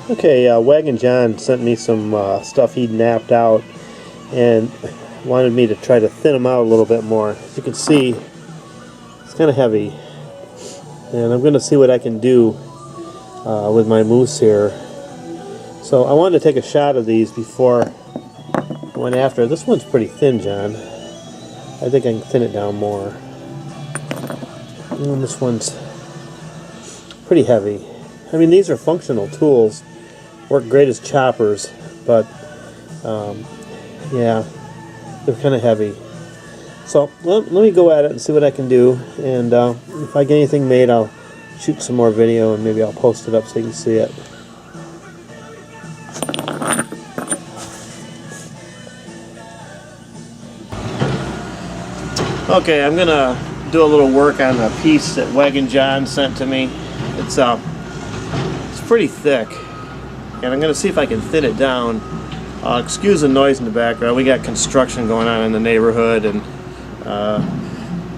Okay, WAGONJON sent me some stuff he'd napped out and wanted me to try to thin them out a little bit more. As you can see, it's kind of heavy, and I'm going to see what I can do with my moose here. So I wanted to take a shot of these before I went after it. This one's pretty thin, John. I think I can thin it down more. And this one's pretty heavy. I mean, these are functional tools, work great as choppers, but yeah, they're kind of heavy. So let me go at it and see what I can do, and if I get anything made, I'll shoot some more video and maybe I'll post it up so you can see it. Okay, I'm gonna do a little work on the piece that WAGONJON sent to me. It's pretty thick, and I'm gonna see if I can thin it down. Excuse the noise in the background. We got construction going on in the neighborhood, and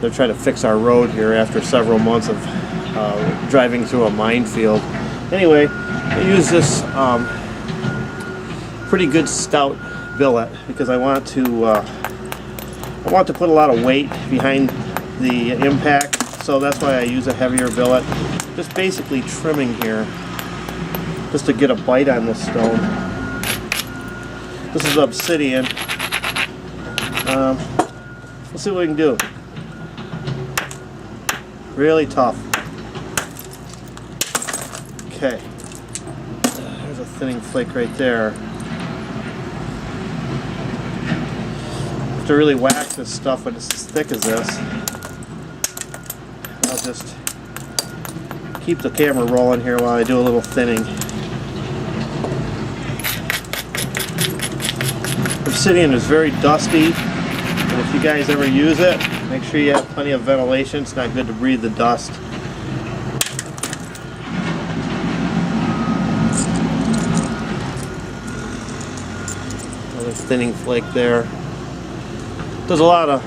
they're trying to fix our road here after several months of driving through a minefield. Anyway, I use this pretty good stout billet because I want to put a lot of weight behind the impact, so that's why I use a heavier billet. Just basically trimming here, just to get a bite on this stone. This is Obsidan. Let's see what we can do. Really tough. Okay. There's a thinning flake right there. Have to really wax this stuff when it's as thick as this. I'll just keep the camera rolling here while I do a little thinning. Obsidan is very dusty, and if you guys ever use it, make sure you have plenty of ventilation. It's not good to breathe the dust. Another thinning flake there. Does a lot of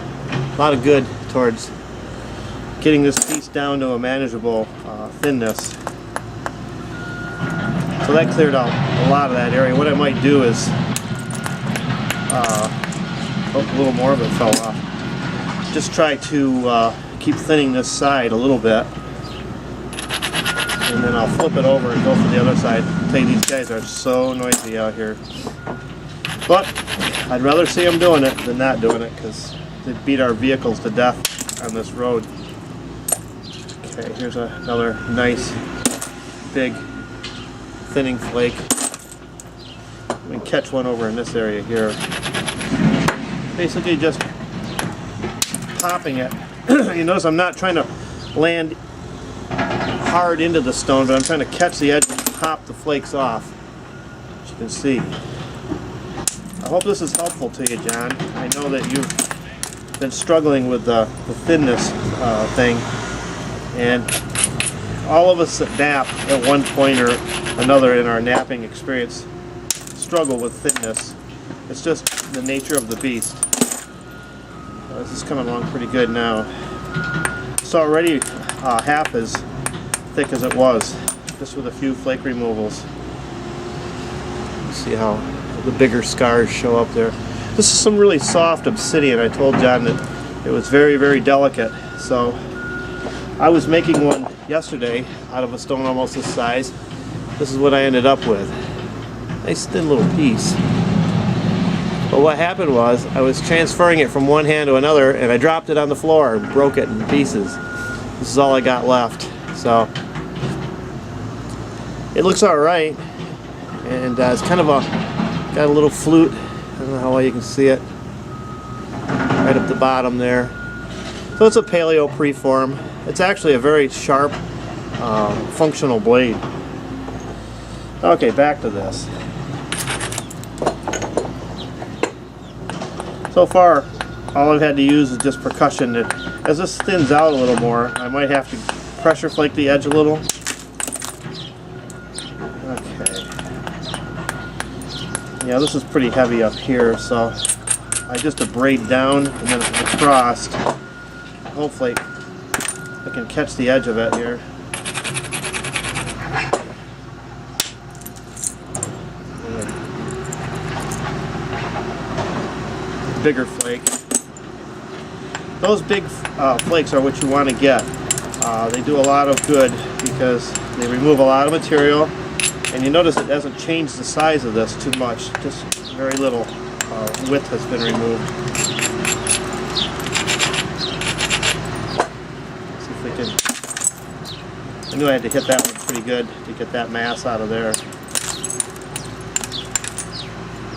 good towards getting this piece down to a manageable thinness. So that cleared out a lot of that area. What I might do is, oh, a little more of it fell off. Just try to keep thinning this side a little bit, and then I'll flip it over and go for the other side. I'll tell you, these guys are so noisy out here. But I'd rather see them doing it than not doing it, because they beat our vehicles to death on this road. Okay, here's another nice big thinning flake. We can catch one over in this area here. Basically just popping it. You notice I'm not trying to land hard into the stone, but I'm trying to catch the edge and pop the flakes off, as you can see. I hope this is helpful to you, John. I know that you've been struggling with the thinness thing, and all of us that nap at one point or another in our napping experience struggle with thickness. It's just the nature of the beast. This is coming along pretty good now. It's already half as thick as it was, just with a few flake removals. You see how the bigger scars show up there. This is some really soft obsidian. I told John that it was very, very delicate. So I was making one yesterday out of a stone almost this size. This is what I ended up with. Nice thin little piece. But what happened was I was transferring it from one hand to another, and I dropped it on the floor and broke it in pieces. This is all I got left. So it looks alright, and it's kind of got a little flute. I don't know how well you can see it right up the bottom there. So it's a Paleo Preform. It's actually a very sharp functional blade. Okay, back to this. So far, all I've had to use is just percussion. As this thins out a little more, I might have to pressure flake the edge a little. Okay. Yeah, this is pretty heavy up here, so I just abrade down and then across. Hopefully I can catch the edge of it here. bigger flake. Those big flakes are what you want to get. They do a lot of good because they remove a lot of material, and you notice it doesn't change the size of this too much, just very little width has been removed. Let's see if we can. I knew I had to hit that one pretty good to get that mass out of there.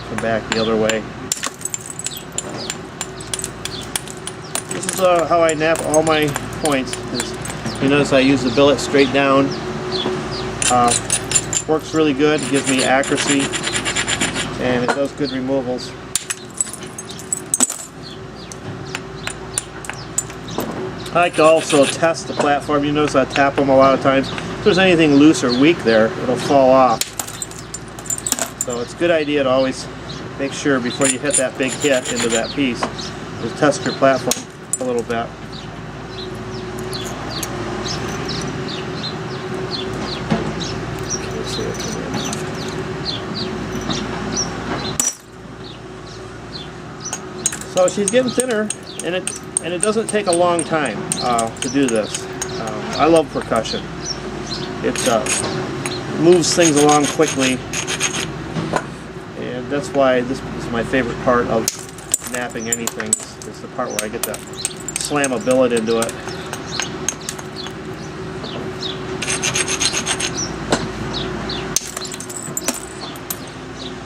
Come back the other way. This is how I nap all my points. You notice I use the billet straight down. Works really good, it gives me accuracy, and it does good removals. I like to also test the platform. You notice I tap them a lot of times. If there's anything loose or weak there, it'll fall off. So it's a good idea to always make sure before you hit that big hit into that piece, to test your platform a little bit. So she's getting thinner, and it doesn't take a long time to do this. I love percussion. It moves things along quickly, and that's why this is my favorite part of napping anything. Is the part where I get to slam a billet into it.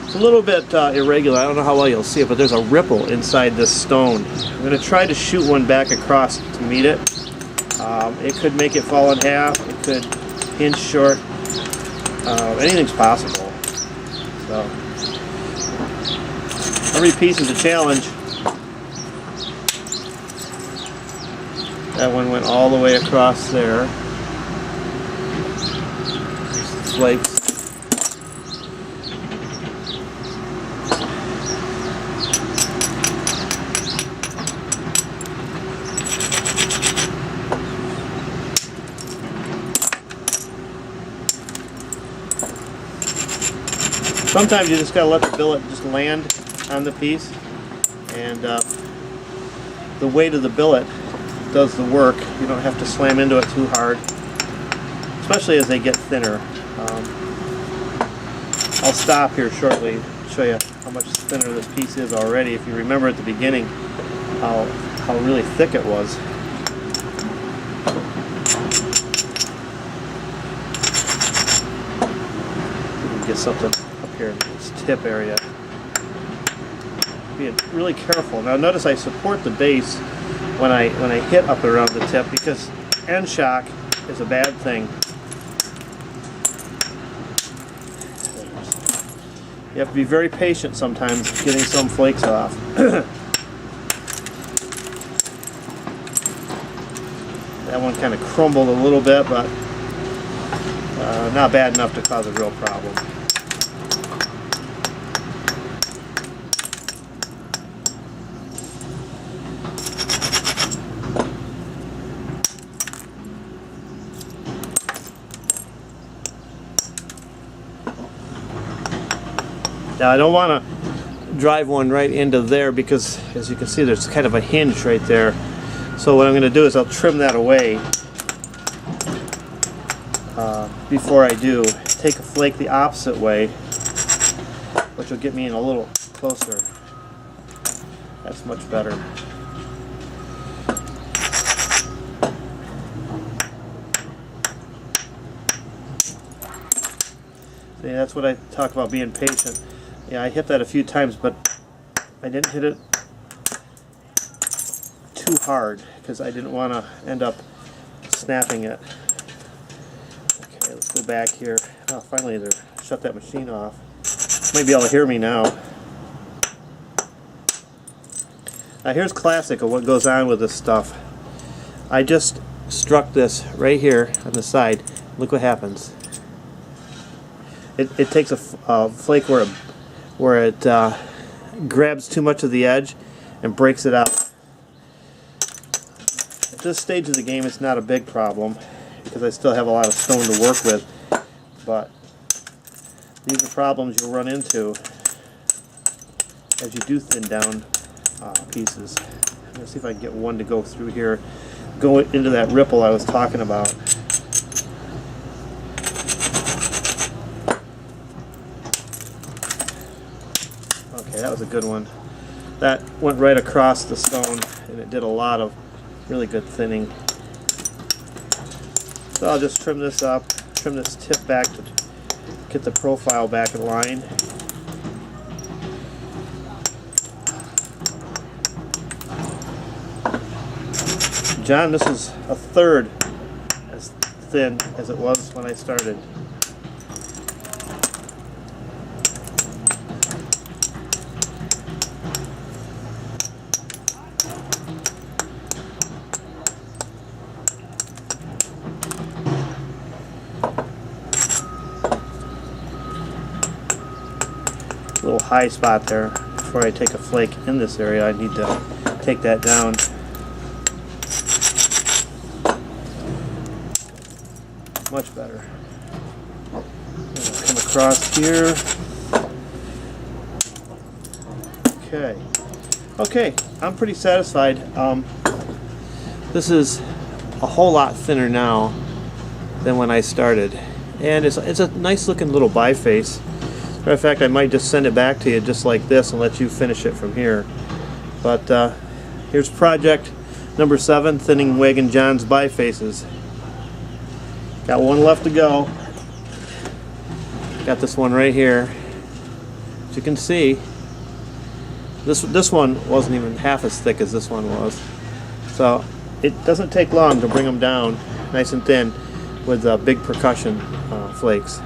It's a little bit irregular. I don't know how well you'll see it, but there's a ripple inside this stone. I'm going to try to shoot one back across to meet it. It could make it fall in half. It could hinge short. Anything's possible. So every piece is a challenge. That one went all the way across there. Flakes. Sometimes you just gotta let the billet just land on the piece, and the weight of the billet does the work. You don't have to slam into it too hard, especially as they get thinner. I'll stop here shortly and show you how much thinner this piece is already. If you remember at the beginning how really thick it was. Get something here in this tip area. Being really careful. Now notice I support the base when I hit up around the tip, because end shock is a bad thing. You have to be very patient sometimes getting some flakes off. That one kind of crumbled a little bit, but not bad enough to cause a real problem. Now I don't want to drive one right into there because, as you can see, there's kind of a hinge right there. So what I'm going to do is I'll trim that away before I do. Take a flake the opposite way, which will get me in a little closer. That's much better. See, that's what I talk about being patient. Yeah, I hit that a few times, but I didn't hit it too hard because I didn't want to end up snapping it. Okay, let's go back here. Oh, finally, they shut that machine off. Might be able to hear me now. Now here's classic of what goes on with this stuff. I just struck this right here on the side. Look what happens. It takes a flake where it grabs too much of the edge and breaks it out. At this stage of the game, it's not a big problem because I still have a lot of stone to work with, but these are problems you'll run into as you do thin down pieces. Let's see if I can get one to go through here, go into that ripple I was talking about. Okay, that was a good one. That went right across the stone, and it did a lot of really good thinning. So I'll just trim this up, trim this tip back to get the profile back in line. John, this is a third as thin as it was when I started. Little high spot there. Before I take a flake in this area, I need to take that down. Much better. Come across here. Okay, I'm pretty satisfied. This is a whole lot thinner now than when I started, and it's a nice looking little biface. Matter of fact, I might just send it back to you just like this and let you finish it from here. But here's project number 7, thinning WAGONJON's bifaces. Got one left to go. Got this one right here. As you can see, this one wasn't even half as thick as this one was. So it doesn't take long to bring them down nice and thin with big percussion flakes.